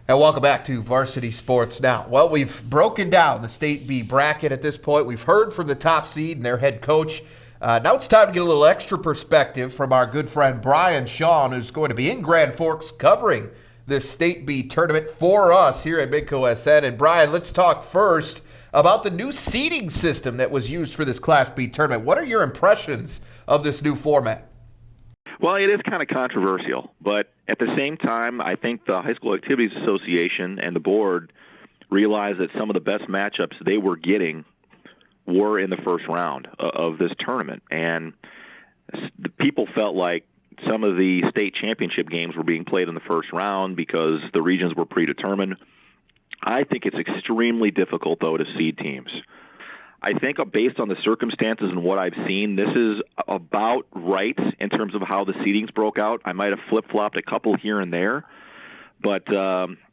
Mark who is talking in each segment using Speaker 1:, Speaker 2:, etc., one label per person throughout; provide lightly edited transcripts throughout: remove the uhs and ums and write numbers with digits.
Speaker 1: And welcome back to Varsity Sports Now. Well, we've broken down the State B bracket at this point. We've heard from the top seed and their head coach. Now it's time to get a little extra perspective from our good friend Brian Shawn, who's going to be in Grand Forks covering this State B tournament for us here at Midco SN. And Brian, let's talk first about the new seeding system that was used for this Class B tournament. What are your impressions of this new format?
Speaker 2: Well, it is kind of controversial, but at the same time, I think the High School Activities Association and the board realized that some of the best matchups they were getting were in the first round of this tournament. And the people felt like some of the state championship games were being played in the first round because the regions were predetermined. I think it's extremely difficult, though, to seed teams. I think based on the circumstances and what I've seen, this is about right in terms of how the seedings broke out. I might have flip-flopped a couple here and there. But,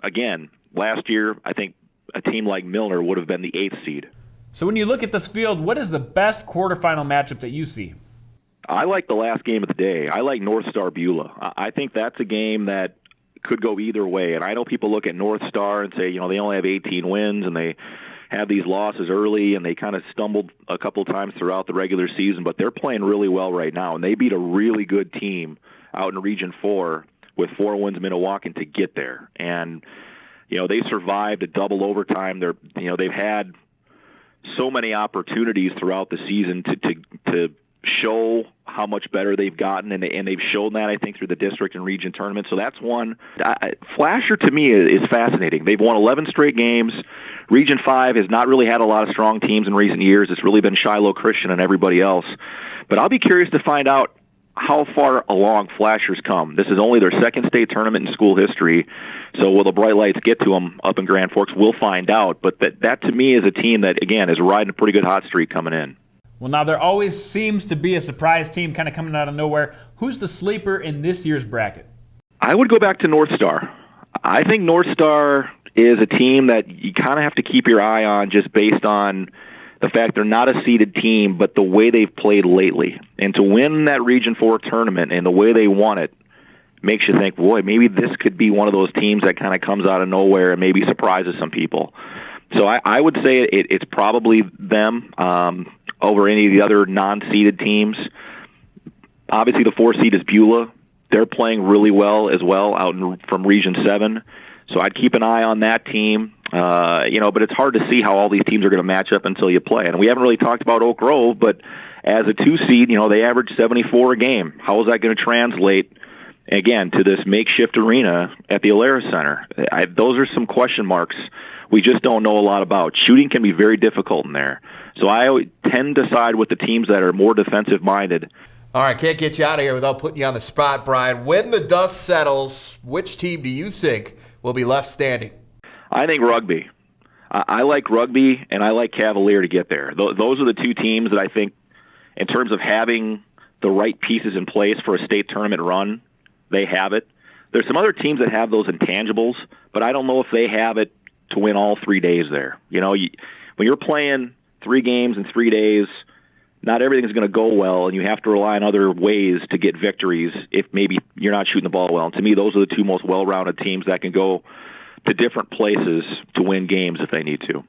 Speaker 2: again, last year, I think a team like Milner would have been the 8th seed.
Speaker 3: So when you look at this field, what is the best quarterfinal matchup that you see?
Speaker 2: I like the last game of the day. I like North Star Beulah. I think that's a game that could go either way. And I know people look at North Star and say, they only have 18 wins and they have these losses early and they kind of stumbled a couple times throughout the regular season, but they're playing really well right now. And they beat a really good team out in Region 4 with 4 wins in Minnewacan to get there. And, they survived a double overtime. They've had so many opportunities throughout the season to show how much better they've gotten, and they've shown that, I think, through the district and region tournament. So that's one. Flasher, to me, is fascinating. They've won 11 straight games. Region 5 has not really had a lot of strong teams in recent years. It's really been Shiloh Christian and everybody else. But I'll be curious to find out how far along Flashers come. This is only their second state tournament in school history. So will the bright lights get to them up in Grand Forks? We'll find out. But that to me, is a team that, again, is riding a pretty good hot streak coming in.
Speaker 3: Well, now there always seems to be a surprise team kind of coming out of nowhere. Who's the sleeper in this year's bracket?
Speaker 2: I would go back to North Star. I think North Star is a team that you kind of have to keep your eye on just based on the fact they're not a seeded team, but the way they've played lately. And to win that Region 4 tournament and the way they won it makes you think, boy, maybe this could be one of those teams that kind of comes out of nowhere and maybe surprises some people. So I would say it's probably them over any of the other non-seeded teams. Obviously, the 4 seed is Beulah. They're playing really well as well from Region 7. So I'd keep an eye on that team. But it's hard to see how all these teams are going to match up until you play. And we haven't really talked about Oak Grove, but as a 2 seed, they average 74 a game. How is that going to translate, again, to this makeshift arena at the Alara Center? Those are some question marks we just don't know a lot about. Shooting can be very difficult in there. So I always tend to side with the teams that are more defensive-minded.
Speaker 1: All right, can't get you out of here without putting you on the spot, Brian. When the dust settles, which team do you think will be left standing?
Speaker 2: I think rugby. I like rugby, and I like Cavalier to get there. Those are the 2 teams that I think, in terms of having the right pieces in place for a state tournament run, they have it. There's some other teams that have those intangibles, but I don't know if they have it to win all 3 days there. When you're playing 3 games in 3 days, not everything's going to go well, and you have to rely on other ways to get victories if maybe you're not shooting the ball well. And to me, those are the 2 most well-rounded teams that can go to different places to win games if they need to.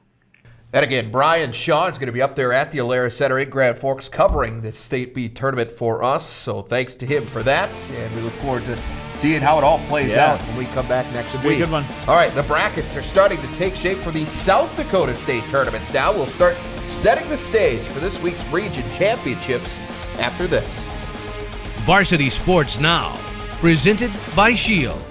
Speaker 1: And again, Brian Shawn is going to be up there at the Alara Center in Grand Forks covering this State B tournament for us. So thanks to him for that, and we look forward to seeing how it all plays out when we come back next week.
Speaker 3: Be a good one.
Speaker 1: All right, the brackets are starting to take shape for the South Dakota State tournaments now. We'll start setting the stage for this week's region championships after this.
Speaker 4: Varsity Sports Now, presented by Shield.